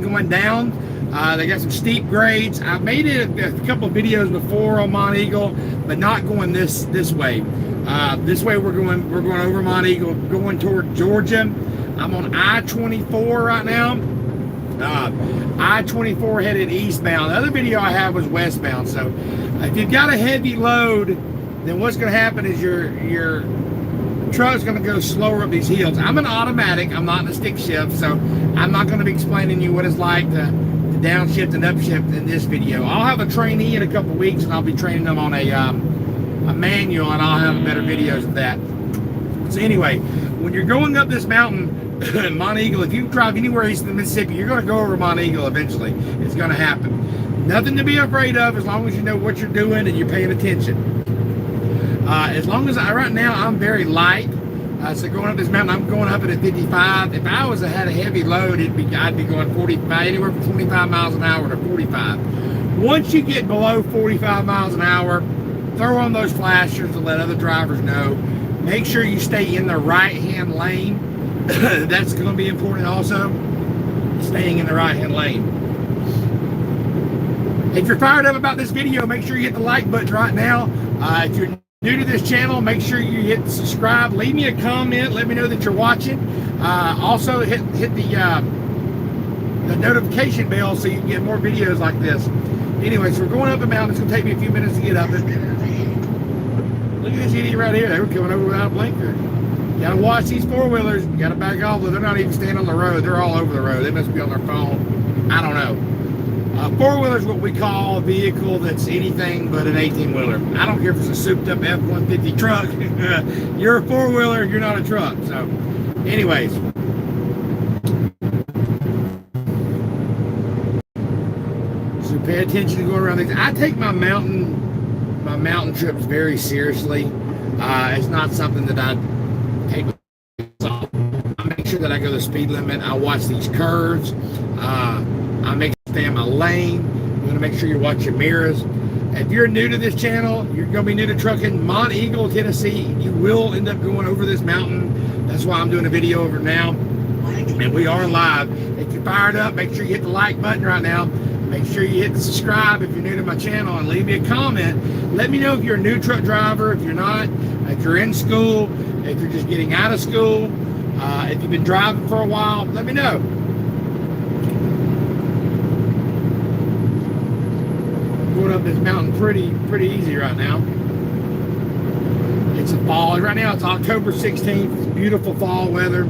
going down. They got some steep grades. I made it a couple of videos before on Mount Eagle, but not going this way. This way we're going over Mount Eagle, going toward Georgia. I'm on I-24 right now. I-24 headed eastbound. The other video I had was westbound. So if you've got a heavy load, then what's going to happen is your truck's going to go slower up these hills. I'm an automatic. I'm not in a stick shift, so I'm not going to be explaining you what it's like to downshift and upshift in this video. I'll have a trainee in a couple of weeks, and I'll be training them on a manual, and I'll have better videos of that. So anyway, when you're going up this mountain, Mount Eagle, if you drive anywhere east of the Mississippi, you're going to go over Mount Eagle eventually. It's going to happen. Nothing to be afraid of as long as you know what you're doing and you're paying attention. As long as right now I'm very light, so going up this mountain, I'm going up at 55. If I had a heavy load, I'd be going 45, anywhere from 25 miles an hour to 45. Once you get below 45 miles an hour, throw on those flashers to let other drivers know. Make sure you stay in the right-hand lane. That's going to be important also, staying in the right-hand lane. If you're fired up about this video, make sure you hit the like button right now. If you're new to this channel, make sure you hit subscribe. Leave me a comment. Let me know that you're watching. Also, hit the notification bell so you can get more videos like this. Anyway, so we're going up a mountain. It's going to take me a few minutes to get up it. Look at this idiot right here. They were coming over without a blinker. You gotta watch these four-wheelers. You gotta back off. They're not even standing on the road. They're all over the road. They must be on their phone. I don't know. Four-wheeler is what we call a vehicle that's anything but an 18-wheeler. I don't care if it's a souped-up F-150 truck. You're a four-wheeler. You're not a truck. So, anyways. So pay attention to going around these. I take my mountain trips very seriously. It's not something that I take. I make sure that I go the speed limit. I watch these curves. I make sure I stay in my lane. You want to make sure you watch your mirrors. If you're new to this channel, you're going to be new to trucking. Mount Eagle, Tennessee, you will end up going over this mountain. That's why I'm doing a video over now. And we are live. If you're fired up, make sure you hit the like button right now. Make sure you hit the subscribe if you're new to my channel, and leave me a comment. Let me know if you're a new truck driver, if you're not, if you're in school, if you're just getting out of school, if you've been driving for a while. Let me know. Going up this mountain pretty easy right now. It's a fall. Right now it's October 16th. It's beautiful fall weather.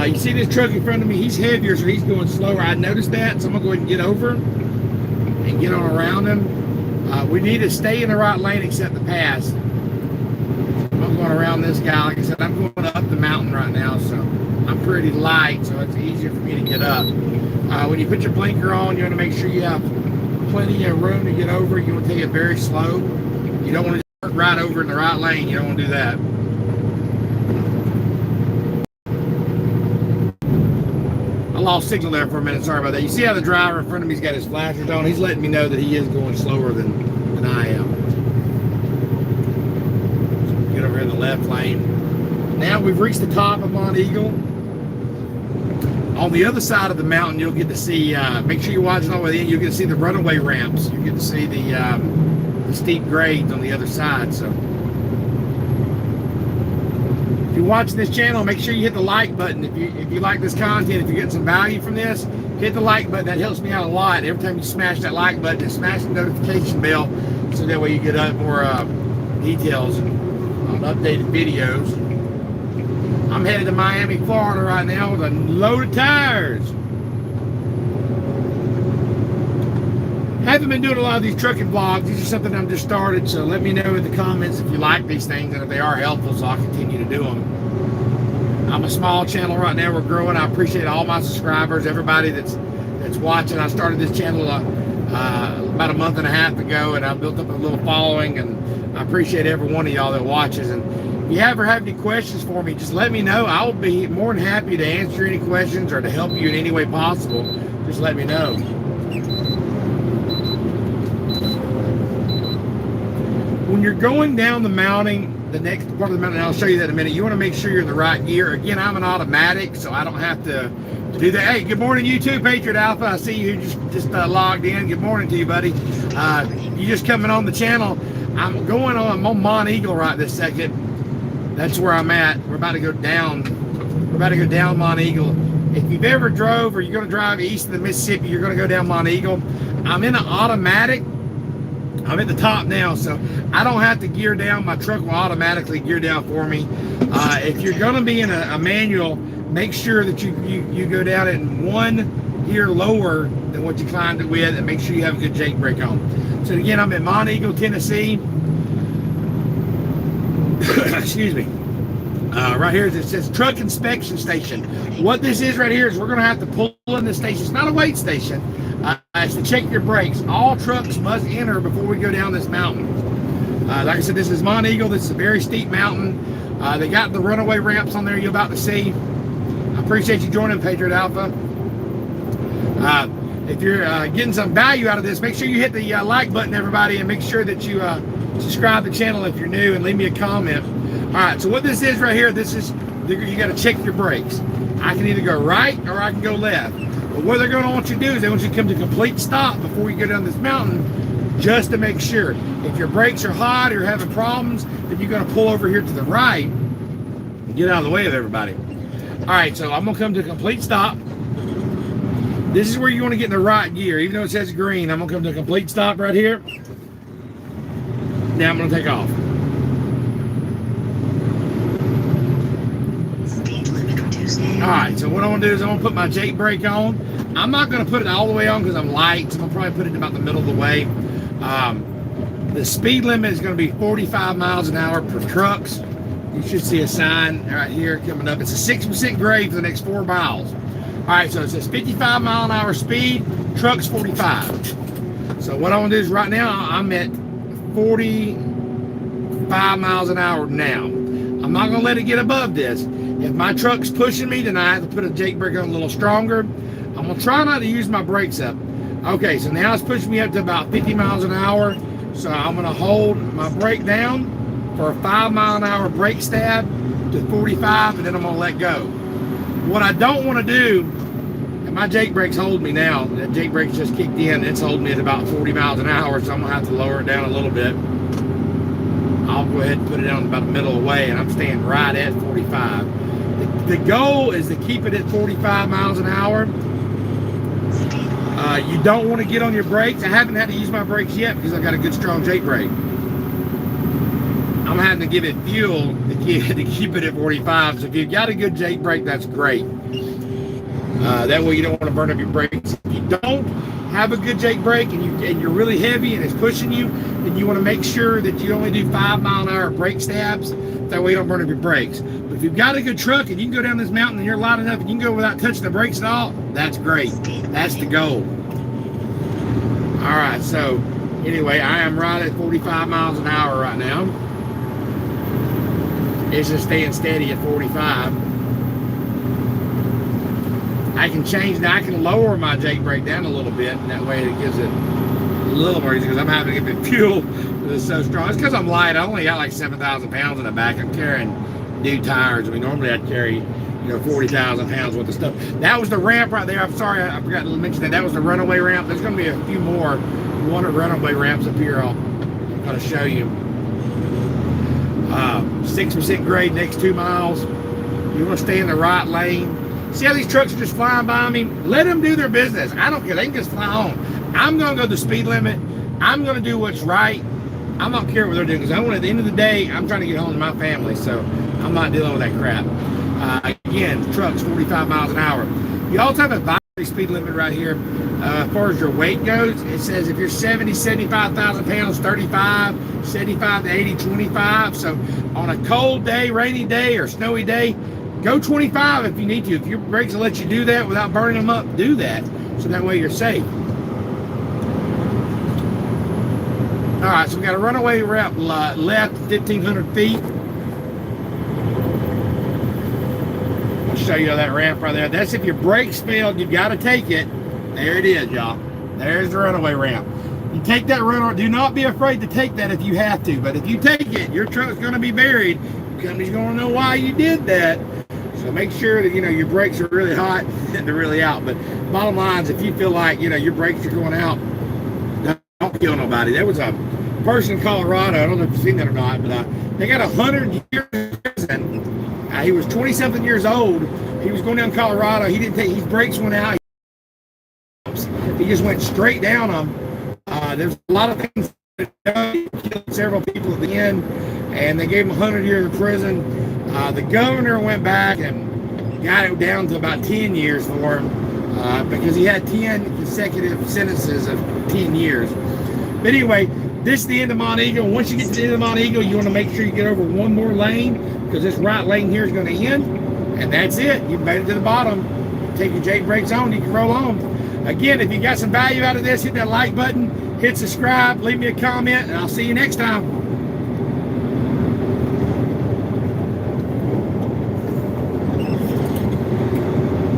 You see this truck in front of me? He's heavier, so he's going slower. I noticed that, so I'm going to go ahead and get over and get on around him. We need to stay in the right lane except the pass. I'm going around this guy. Like I said, I'm going up the mountain right now, so I'm pretty light, so it's easier for me to get up. When you put your blinker on, you want to make sure you have plenty of room to get over. You want to take it very slow. You don't want to just right over in the right lane. You don't want to do that. Lost signal there for a minute. Sorry about that. You see how the driver in front of me's got his flashers on? He's letting me know that he is going slower than I am. So get over in the left lane. Now we've reached the top of Mount Eagle. On the other side of the mountain, you'll get to see, make sure you're watching all the way in, you'll get to see the runaway ramps. You get to see the steep grades on the other side. So if you're watching this channel, make sure you hit the like button. If you like this content, if you're getting some value from this, hit the like button. That helps me out a lot. Every time you smash that like button and smash the notification bell, so that way you get more details on updated videos. I'm headed to Miami, Florida right now with a load of tires. Haven't been doing a lot of these trucking vlogs. These are something I'm just started, so let me know in the comments if you like these things and if they are helpful, so I'll continue to do them. I'm a small channel right now. We're growing. I appreciate all my subscribers, everybody that's watching. I started this channel about a month and a half ago, and I built up a little following, and I appreciate every one of y'all that watches. And if you ever have any questions for me, just let me know. I will be more than happy to answer any questions or to help you in any way possible. Just let me know. When you're going down the mountain, the next part of the mountain, I'll show you that in a minute, you want to make sure you're in the right gear. Again, I'm an automatic, so I don't have to do that. Hey, good morning, you too, Patriot Alpha. I see you just logged in. Good morning to you, buddy. You just coming on the channel. I'm on Mont Eagle right this second. That's where I'm at. We're about to go down. We're about to go down Mont Eagle. If you've ever drove or you're going to drive east of the Mississippi, you're going to go down Mont Eagle. I'm in an automatic. I'm at the top now, so I don't have to gear down. My truck will automatically gear down for me. If you're going to be in a manual, make sure that you go down in one gear lower than what you climbed it with, and make sure you have a good Jake brake on. So again, I'm in Mont Eagle, Tennessee. Excuse me. Right here it says truck inspection station. What this is right here is we're going to have to pull in the station. It's not a weight station. It's to check your brakes. All trucks must enter before we go down this mountain. Like I said, this is Mont Eagle. This is a very steep mountain. They got the runaway ramps on there you're about to see. I appreciate you joining, Patriot Alpha. If you're getting some value out of this, make sure you hit the like button, everybody, and make sure that you subscribe to the channel if you're new, and leave me a comment. All right, so what this is right here, this is, you got to check your brakes. I can either go right or I can go left. But what they're going to want you to do is they want you to come to a complete stop before you go down this mountain, just to make sure. If your brakes are hot or you're having problems, then you're going to pull over here to the right and get out of the way of everybody. All right, so I'm going to come to a complete stop. This is where you want to get in the right gear. Even though it says green, I'm going to come to a complete stop right here. Now I'm going to take off. Alright, so what I'm going to do is I'm going to put my Jake brake on. I'm not going to put it all the way on because I'm light, so I'm going to probably put it about the middle of the way. The speed limit is going to be 45 miles an hour per trucks. You should see a sign right here coming up. It's a 6% grade for the next 4 miles. Alright, so it says 55 mile an hour speed, trucks 45. So what I'm going to do is right now, I'm at 45 miles an hour now. I'm not going to let it get above this. If my truck's pushing me, then I have to put a Jake brake on a little stronger. I'm going to try not to use my brakes up. Okay, so now it's pushing me up to about 50 miles an hour. So I'm going to hold my brake down for a 5 mile an hour brake stab to 45, and then I'm going to let go. What I don't want to do, and my Jake brake's holding me now. That Jake brake's just kicked in. It's holding me at about 40 miles an hour, so I'm going to have to lower it down a little bit. I'll go ahead and put it on about the middle of the way, and I'm staying right at 45. The goal is to keep it at 45 miles an hour. You don't want to get on your brakes. I haven't had to use my brakes yet because I've got a good strong Jake brake. I'm having to give it fuel to keep it at 45. So if you've got a good Jake brake, that's great. That way you don't want to burn up your brakes. If you don't have a good Jake brake and you're really heavy and it's pushing you, then you want to make sure that you only do 5 mile an hour brake stabs. That way you don't burn up your brakes. But if you've got a good truck and you can go down this mountain and you're light enough and you can go without touching the brakes at all, that's great. That's the goal. All right, so anyway, I am right at 45 miles an hour right now. It's just staying steady at 45. I can change now. I can lower my Jake brake down a little bit, and that way it gives it a little more easy because I'm having to give it fuel. It's so strong. It's because I'm light. I only got like 7,000 pounds in the back. I'm carrying new tires. I mean, normally I'd carry, 40,000 pounds worth of stuff. That was the ramp right there. I'm sorry, I forgot to mention that. That was the runaway ramp. There's going to be a few more runaway ramps up here. I'll to show you. 6% grade next 2 miles. You want to stay in the right lane. See how these trucks are just flying by me? Let them do their business. I don't care. They can just fly on. I'm going to go the speed limit. I'm going to do what's right. I don't care what they're doing because at the end of the day, I'm trying to get home to my family, so I'm not dealing with that crap. Again, trucks 45 miles an hour. You also have a advisory speed limit right here. As far as your weight goes, it says if you're 70, 75,000 pounds, 35, 75 to 80, 25. So on a cold day, rainy day, or snowy day, go 25 if you need to. If your brakes will let you do that without burning them up, do that. So that way you're safe. All right, so we got a runaway ramp left 1,500 feet. I'll show you that ramp right there. That's if your brakes failed, you've got to take it. There it is, y'all. There's the runaway ramp. You take that runaway. Do not be afraid to take that if you have to. But if you take it, your truck's going to be buried. Your company's going to know why you did that. So So make sure that, your brakes are really hot and they're really out. But bottom line is, if you feel like, your brakes are going out, don't kill nobody. There was a person in Colorado, I don't know if you've seen that or not, but they got 100 years in prison. He was 20-something years old. He was going down Colorado. He didn't take, his brakes went out. He just went straight down them. There's a lot of things that he killed several people at the end, and they gave him 100 years in prison. The governor went back and got it down to about 10 years for him because he had 10 consecutive sentences of 10 years. But anyway, this is the end of Montego. Once you get to the end of Montego, you want to make sure you get over one more lane, because this right lane here is going to end, and that's it. You've made it to the bottom. Take your Jake brakes on, you can roll on. Again, if you got some value out of this, hit that like button, hit subscribe, leave me a comment, and I'll see you next time.